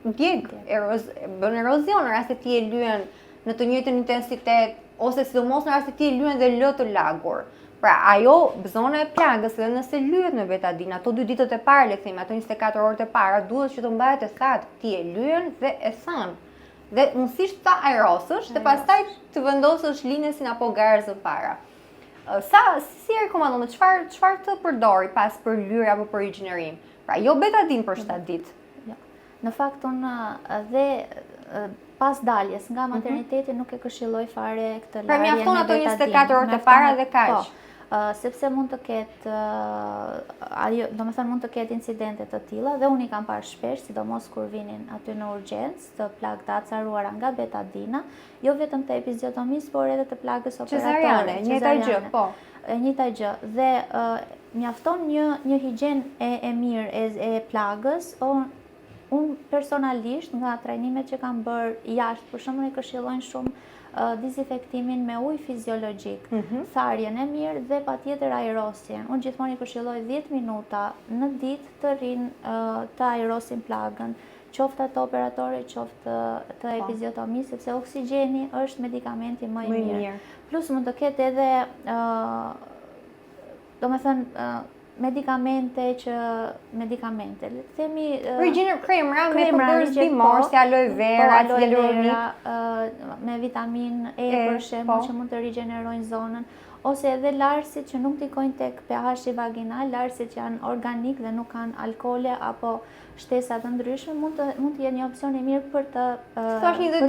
bën erozion në rast se ti e lyen në të njëjtën intensitet ose sidomos në rast se ti e lyen dhe lë të lagur. Pra ajo zona e plagës edhe nëse lyhet me betadinë, ato 2 ditët e para, le të themi, ato 24 orët e para, duhet që të mbahet e thatë, ti e lyen dhe e than. Dhe mësisht ta aerosësh dhe pastaj të vendosësh linjesin apo garzën para. Si rekomandon, çfarë të përdori pas për lyrje apo për rigjinerim? Pra jo betadinë për 7 ditë. Jo. Në fakt unë dhe pas daljes nga materniteti nuk e këshilloj fare këtë larje. Pra mjafton ato 24 orët e para dhe kaq. Sepse mund të ketë domethënë mund të ketë incidente të tilla dhe unë i kam parë shpesh, sidomos kur vinin aty në urgjencë të plagë të acaruara nga betadina, jo vetëm të epiziotomisë, por edhe të plagës operatore. Njëjta gjë, po. Njëjta gjë dhe mjafton një higjenë e mirë e plagës. Unë personalisht nga trajnimet që kam bërë jashtë, për shembull, i këshillojnë shumë dezinfektimin me ujë fiziologjik, tharjen e mirë dhe patjetër aerosjen. Unë gjithmonë i këshilloj 10 minuta në ditë të rinë të aerosin plagën, qoftë ato operatore, qoftë të epiziotomi, sepse oksigjeni është medikamenti më i mirë. Plus mund të ketë edhe, do me thënë, medikamente, le të themi kremra me përbërës bimor, si aloe vera, hyaluronik, me vitamin E për shembull që mund të rigjenerojnë zonën, ose edhe larësit që nuk ndikojnë tek pH-i vaginal, larësit që janë organik dhe nuk kanë alkoole apo shtesa të ndryshme, mund të jenë një opsion i mirë për të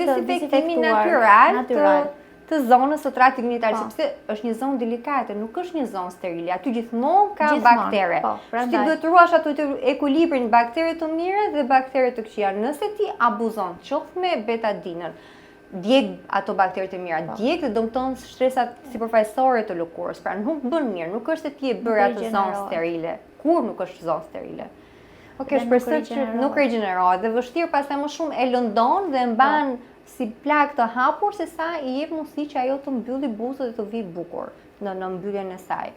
dezinfektuar natyral të zonës së tratit genital, sepse është një zonë delikate, nuk është një zonë sterile. Aty gjithmonë ka baktere. Ti duhet të ruash aty të ekuilibrin baktere të mira dhe baktere të këqija. Nëse ti abuzon, qoftë me betadinën, djeg ato baktere të mira, djeg dhe dëmton shtresat sipërfaqësore të lëkurës. Pra nuk bën mirë, nuk është se ti e bërë atë zonë sterile. Kur nuk është zonë sterile. Shpresoj që nuk rigjenerohet dhe vështirë pastaj më shumë e lëndon dhe mban si plagë të hapur, se sa i jep mundësi që ajo të mbylli buzën dhe të vi bukur në mbylljen e saj.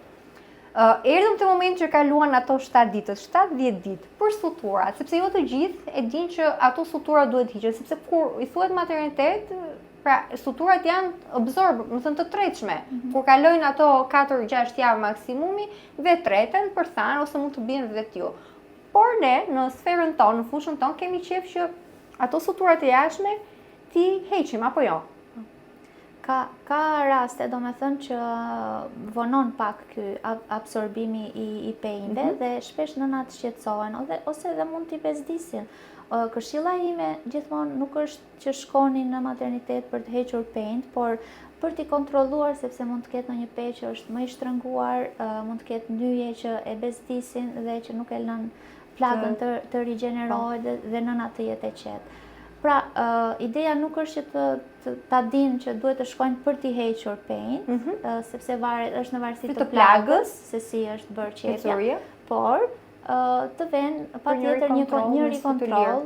Erdhëm te momenti që kaluan ato 7 ditët, 7-10 ditë për suturat, sepse jo të gjithë e dinë që ato sutura duhet hiqen, sepse kur i thuhet maternitet, pra suturat janë më thënë të tretshme. Kur kalojnë ato 4-6 javë maksimumi, vetreten, përthan ose mund të bien vetë ju. Por ne në sferën tonë, në fushën tonë, kemi qef që ato suturat e jashtme ti heqim, apo jo? Ka raste, do me thënë që vonon pak ky absorbimi i pejnëve dhe shpesh nënat shqetësohen ose edhe mund t'i bezdisin. Këshilla ime gjithmonë nuk është që shkonin në maternitet për të hequr pejnët, por për t'i kontrolluar, sepse mund të ketë në një pejë që është më i shtrënguar, mund të ketë nyje që e bezdisin dhe që nuk e lën plagën të rigjenerohet dhe nënat të jetë e qetë. Pra, ideja nuk është që ta dinë që duhet të shkojnë për t'i hequr pejnë, sepse është në varësi të plagës, se si është bërë qepja, por të venë patjetër një rikontroll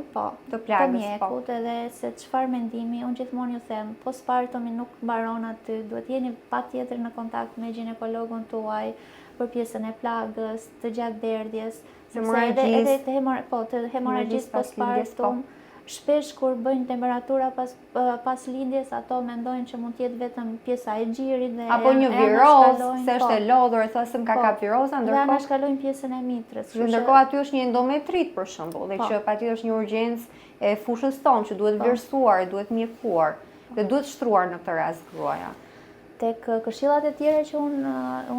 të mjekut edhe se çfarë mendimi, unë gjithmonë ju them, postpartumi nuk mbaron aty, duhet jeni patjetër në kontakt me ginekologun tuaj për pjesën e plagës, të gjakderdhjes, sepse edhe të hemoragjisë postpartum. Shpesh kur bëjnë temperatura pas lindjes, ato mendojnë që mund të jetë vetëm pjesa e gjirit dhe apo një virozë, se është e lodhur, thosëm ka kap viroza, ndërkohë anashkalojnë pjesën e mitrës. Ndërkohë aty është një endometrit për shembull, dhe që patjetër është një urgjencë e fushës tonë që duhet vlerësuar, duhet mjekuar dhe duhet shtruar në këtë rast gruaja. Tek këshillat e tjera që unë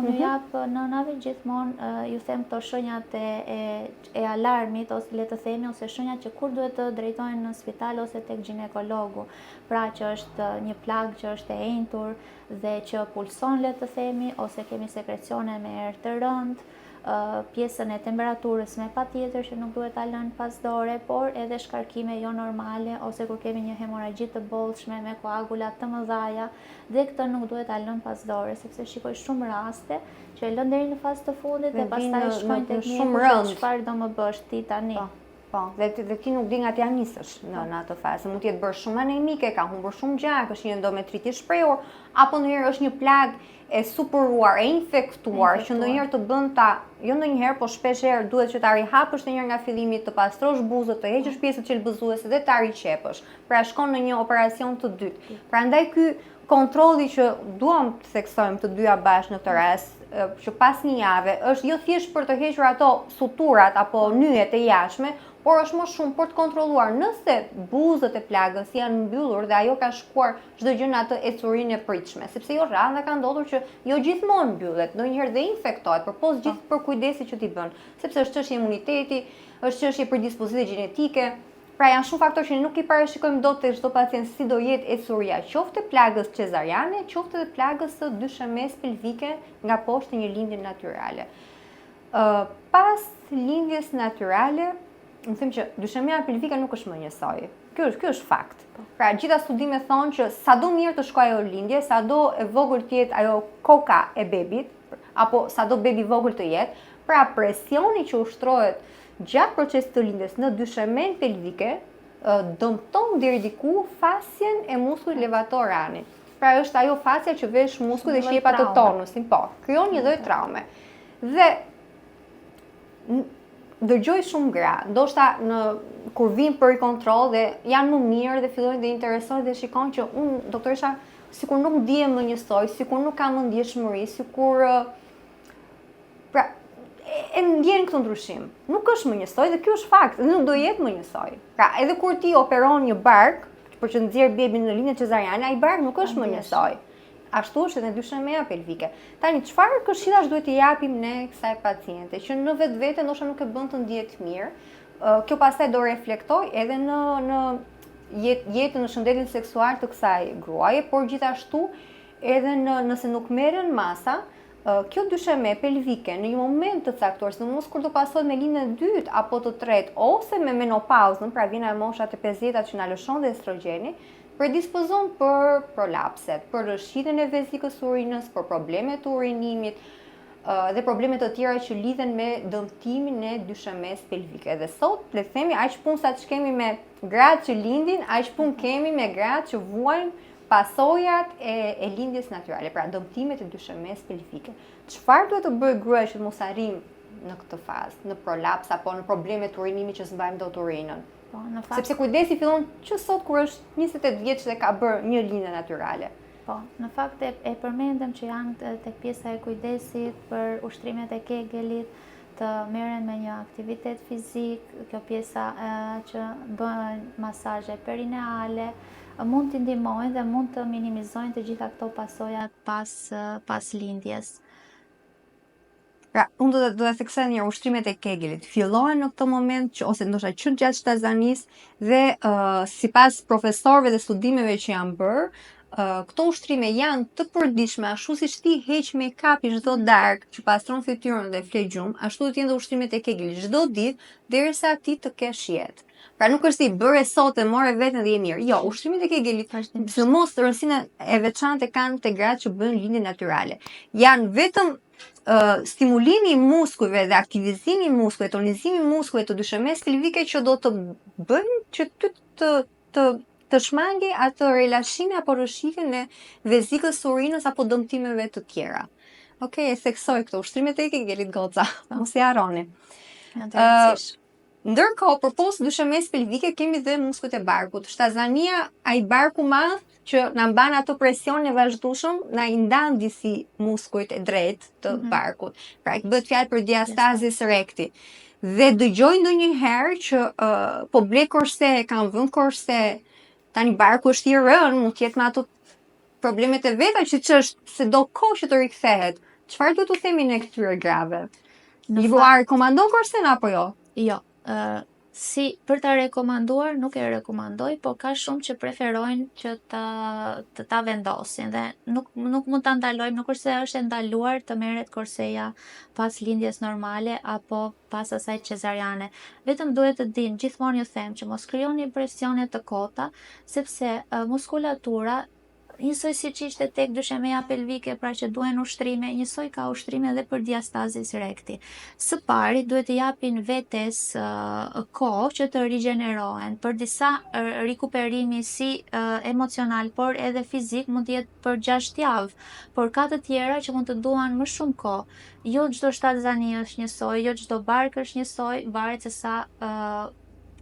ju jap nënave gjithmonë ju them këto shenjat e alarmit ose le të themi ose shenjat që kur duhet të drejtojnë në spital ose tek ginekologu. Pra që është një plagë që është e enjtur dhe që pulson le të themi ose kemi sekrecione me erë të rëndë, pjesën e temperaturës me patjetër që nuk duhet ta lënë pas dore, por edhe shkarkime jo normale ose kur kemi një hemoragji të bollshme me koagula të mëdha, dhe këtë nuk duhet ta lënë pas dore, sepse shikoj shumë raste që e lën deri në fazë të fundit dhe pastaj shkojnë tek mjeku, çfarë do më bësh ti tani? Po, dhe ti nuk di nga t'ja nisësh në atë fazë. Mund t'jetë bërë shumë anemike, ka humbur shumë gjak, është një endometrit i shprehur, apo ndonjëherë është një plagë e superuar, e infektuar, që ndonjëherë të bën jo ndonjëherë, po shpeshherë duhet që ta rihapësh ndonjëherë nga fillimi, të pastrosh buzët, të heqësh pjesët qelbëzuese dhe ta riqepësh. Pra shkon në një operacion të dytë. Prandaj ky kontrolli që duam të theksojmë të dyja bashkë në këtë rast, që pas një jave, është jo thjesht për të hequr ato suturat apo nyjet e jashtme, por është më shumë për të kontrolluar nëse buzët e plagës janë mbyllur dhe ajo ka shkuar çdo gjë në atë ecurinë e pritshme, sepse jo rrallë ka ndodhur që jo gjithmonë mbyllet, ndonjëherë dhe infektohet, përpos gjithë për kujdesit që ti bën, sepse është çështje imuniteti, është çështje predispozite gjenetike. Pra janë shumë faktorë që nuk i parashikojmë dot te çdo pacient si do jetë ecuria, qoftë plagës cezariane, qoftë edhe plagës së dyshemesë pelvike nga poshtë një lindje natyrale. Pas lindjes natyrale, më them që dyshemia pelvike nuk është më njësoj. Ky është fakt. Pra gjitha studimet thonë që sado mirë të shkojë ajo lindje, sado e vogël të jetë ajo koka e bebit, apo sado bebi vogël të jetë, pra presioni që ushtrohet gjatë procesit të lindjes në dyshemen pelvike dëmton deri diku fasjen e muskullit levator rani. Pra është ajo facja që vesh muskuj dhe që jep atë tonusin, po, krijon një lloj traume. Dhe dëgjoj shumë gra, ndoshta kur vinë për kontroll dhe janë më mirë dhe fillojnë dhe interesojnë dhe shikojnë që unë doktoresha sikur nuk ndihem më njësoj, sikur nuk kam më ndjeshmëri, sikur pra e ndjen këtë ndryshim. Nuk është më njësoj dhe ky është fakt, dhe nuk do jetë më njësoj. Pra edhe kur ti operon një bark për që nxjerr bebin në linjën cezariane, ai bark nuk është më njësoj. Ashtu është edhe dyshemeja pelvike. Tani, çfarë këshillash duhet t'i japim ne kësaj paciente që në vetvete ndoshta nuk e bën të ndihet mirë. Kjo pastaj do reflektoj edhe në jetën, në shëndetin seksual të kësaj gruaje, por gjithashtu edhe nëse nuk merren masa, kjo dysheme pelvike në një moment të caktuar, sidomos kur do pasohet me linjën e dytë apo të tretë ose me menopauzën, pra vjen në moshat e 50-ta që na lëshon dhe estrogeni, predispozon për prolapset, për rrëshqitjen e vezikës urinës, për problemet të urinimit dhe problemet të tjera që lidhen me dëmtimin e dyshemes pelvike. Dhe sot, le të themi, aq punë sa që kemi me gratë që lindin, aq punë kemi me gratë që vuajnë pasojat e lindjes natyrale, pra dëmtimet e dyshemes pelvike. Çfarë duhet të bëjë gruaja që të mos arrijë në këtë fazë, në prolaps apo në problemet të urinimit që s'mbajmë dot urinën? Po, në fakt, sepse kujdesi fillon që sot kur është 28 vjeç dhe ka bërë një linjë natyrale. po, në fakt e përmendëm që janë tek pjesa e kujdesit për ushtrimet e Kegelit, të merren me një aktivitet fizik, kjo pjesa që bën masazhe perineale, mund t'i ndihmojnë dhe mund të minimizojnë të gjitha këto pasojat pas lindjes. Pra, unë do të theksoj një ushtrimet e Kegelit. Fillohen në këtë moment ose ndoshta që gjatë shtazanisë dhe sipas profesorëve dhe studimeve që janë bërë, këto ushtrime janë të përditshme, ashtu siç ti heq make-up çdo darkë që pastron fytyrën dhe flegjum, ashtu do të jenë ushtrimet e Kegelit çdo ditë derisa ti të kesh jetë. Pra nuk është si bëre sot e more veten dhe je mirë. Jo, ushtrimet e Kegelit, sidomos rëndësinë e veçantë kanë te gratë që bëjnë lindje natyrale. Janë vetëm stimulimi i muskujve dhe aktivizimi i muskujve, tonizimi i muskujve të dyshemes pelvike që do të bëjnë që të shmangi atë relashin apo rrëshqitjen e vezikës së urinës apo dëmtimeve të tjera. Okej, e theksoj këto ushtrimet e Kegelit goca, mos i harroni. Ndërkohë, përpos dyshemes pelvike kemi dhe muskujt e barkut. Shtazania, ai barku madh që na mban ato presion e vazhdueshëm, na i ndan disi muskujt e drejt të barkut. Pra, bëhet fjalë për diastazis recti. Dhe dëgjoj ndonjëherë që po ble korse, kanë vënë korse, tani barku është i rënë, mund të jetë me ato problemet e veta që ç'është se do kohë që të rikthehet. Çfarë duhet të themi ne këtyre grave? Ju rekomandon korsen apo jo? Jo. Si për ta rekomanduar, nuk e rekomandoj, por ka shumë që preferojnë që ta vendosin dhe nuk mund ta ndalojmë, nuk është se është e ndaluar të merret korseja pas lindjes normale apo pas asaj cezariane. Vetëm duhet të dinë, gjithmonë ju them që mos krijoni presione të kota, sepse muskulatura njësoj siç ishte tek dyshemeja pelvike, pra që duhen ushtrime, njësoj ka ushtrime edhe për diastazis recti. Së pari duhet të japin vetes kohë që të rigjenerohen. Për disa rikuperimi si emocional, por edhe fizik mund të jetë për 6 javë, por ka të tjera që mund të duan më shumë kohë. Jo çdo shtazani është njësoj, jo çdo barkë është njësoj, varet se sa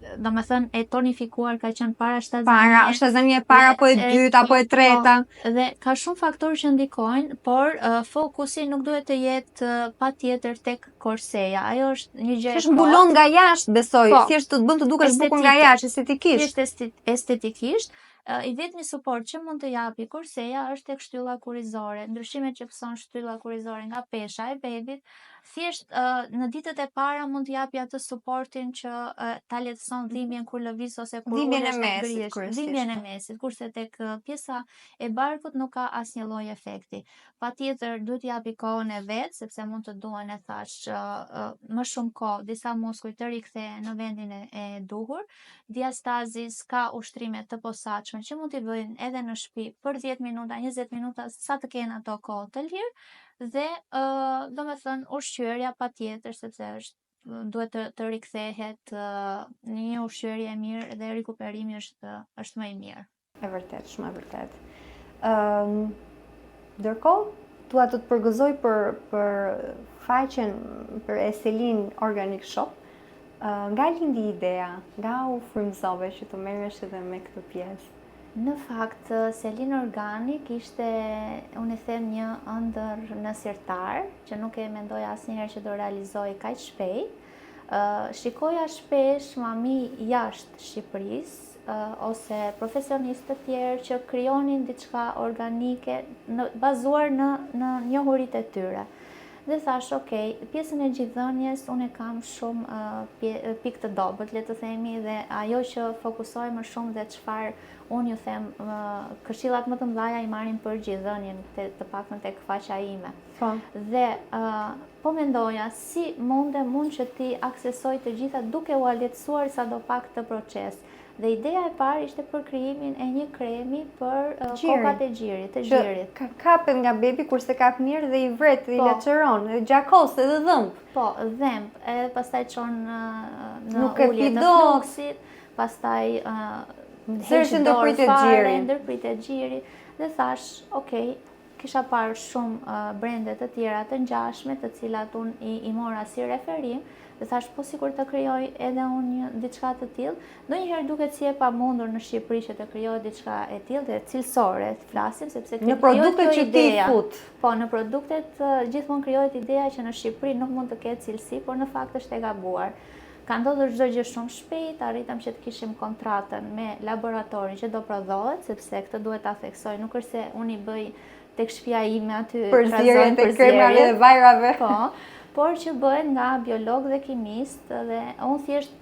do me thënë e tonifikuar ka qenë para shtazanie para apo e dytë apo e treta. Dhe ka shumë faktorë që ndikojnë, por fokusi nuk duhet të jetë patjetër tek korseja. Ajo është një gjë. Është mbulon nga jashtë, besoj, thjesht të bën të dukesh bukur nga jashtë estetikisht. Thjesht estetikisht. I vetmi suport që mund të japi korseja është tek shtylla kurrizore. Ndryshimet që pëson shtylla kurrizore nga pesha e bebit, thjesht në ditët e para mund të japi atë suportin që ta lehtëson dhimbjen kur lëviz ose kur dhimbjen e mesit, kurse tek pjesa e barkut nuk ka asnjë lloj efekti. Patjetër duhet japi kohën e vet, sepse mund të duhen, e thash, më shumë kohë disa muskuj të rikthehen në vendin e duhur. Diastazis ka ushtrime të posaçme që mund t'i bëjnë edhe në shtëpi për 10 minuta, 20 minuta, sa të kenë ato kohë të lirë, dhe do me thënë ushqyerja patjetër, sepse duhet të rikthehet një ushqyerje e mirë dhe rikuperimi është më i mirë. E vërtet, shumë e vërtet. Ndërkohë, dua të të përgëzoj për faqen për Eselin Organic Shop. Nga lindi ideja, nga u frymëzove që të merresh edhe me këtë pjesë? Në fakt, Selin Organic ishte, unë e them, një ëndër nësirtar, që nuk e mendoj asnjëherë që do realizoj kaq shpejt. Shikoja shpesh mami jashtë Shqipërisë ose profesionistë të tjerë që krijonin diçka organike bazuar në njohuritë e tyre. Dhe thash, okay, pjesën e gjithëdhënies unë e kam shumë pikë të dobët, le të themi, dhe ajo që fokusoj më shumë dhe çfarë unë ju them, këshillat më të mëdha i marrin për gjithëdhënien, të paktën tek faqa ime. Dhe po mendoja si mund që ti aksesoj të gjitha duke u lehtësuar sadopak këtë proces. Dhe ideja e parë ishte për krijimin e një kremi për kokat e gjirit, të gjirit. Që kapet nga bebi kurse kap mirë dhe i vret, i leçeron, gjakos edhe dhëmb. Po, dhëmb, edhe pastaj çon në ulje të fluksit, pastaj ndërpritet gjiri, dhe thash, okay, kisha parë shumë brende të tjera të ngjashme, të cilat unë i mora si referim, dhe thash, po sikur të krijoj edhe unë diçka të tillë. Ndonjëherë duket si e pamundur në Shqipëri që të krijohet diçka e tillë dhe cilësore, flasim sepse në produktet që ti fut. Po, në produktet gjithmonë krijohet ideja që në Shqipëri nuk mund të ketë cilësi, por në fakt është e gabuar. Ka ndodhur çdo gjë shumë shpejt, arritëm që të kishim kontratën me laboratorin që do prodhohet, sepse këtë duhet ta theksoj, nuk është se unë i bëj tek shtëpia ime aty përzierjen të kremave dhe vajrave. Po, por që bëhet nga biolog dhe kimist, dhe unë thjesht,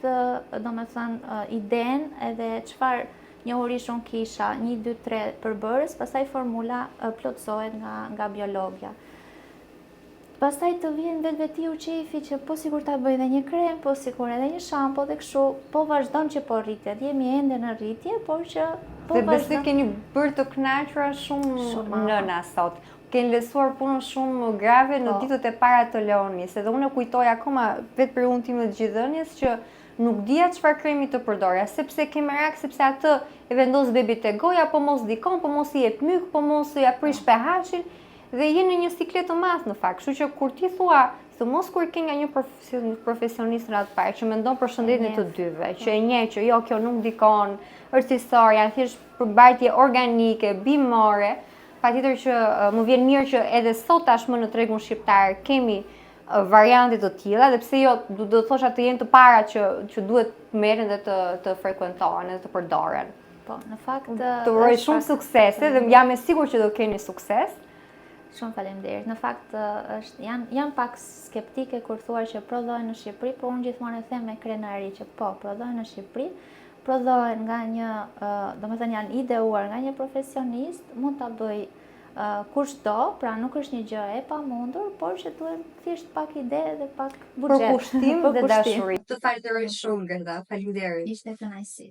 domethënë, idenë edhe çfarë njohurish unë kisha, 1, 2, 3 përbërës, pastaj formula plotësohet nga biologja. Pastaj të vjen vetvetiu qefi që po sikur ta bëj edhe një krem, po sikur edhe një shampo dhe kështu, po vazhdon që po rritet. Jemi ende në rritje, por që po vazhdon. Dhe besoj keni bërë të kënaqura shumë nëna sot. Keni lesuar punën shumë grave në ditët e para të Leonis. Edhe unë kujtoj akoma vetë për unë time të gjithëdhënies që nuk dija çfarë kremi të përdorja, sepse ke merak, sepse atë e vendos bebit te goja, po mos dikon, po mos i jep myk, po mos i aprish pH-in. Dhe jenë në një siklet të madh në fakt, kështu që kur ti thua, mos kur ke nga një profesionist në atë parë që mendon për shëndetin e të dyve, që e njeh që jo, kjo nuk dikon, është historia, thjesht përbajtje organike, bimore, patjetër që më vjen mirë që edhe sot tashmë në tregun shqiptar kemi variante të tilla, dhe pse jo, do të thosha të jenë të para që duhet merren dhe të frekuentohen dhe të përdoren. Po, në fakt të uroj shumë suksese dhe jam e sigurt që do keni sukses. Shumë faleminderit. Në fakt jam pak skeptike kur thua që prodhohen në Shqipëri, por unë gjithmonë e them me krenari që po, prodhohen në Shqipëri, prodhohen nga një, domethënë janë ideuar nga një profesionist, mund ta bëj kushdo, pra nuk është një gjë e pamundur, por që duhet thjesht pak ide dhe pak buxhet. Për kushtim dhe dashuri. Të falenderoj shumë, Gerda. Faleminderit. Ishte kënaqësi.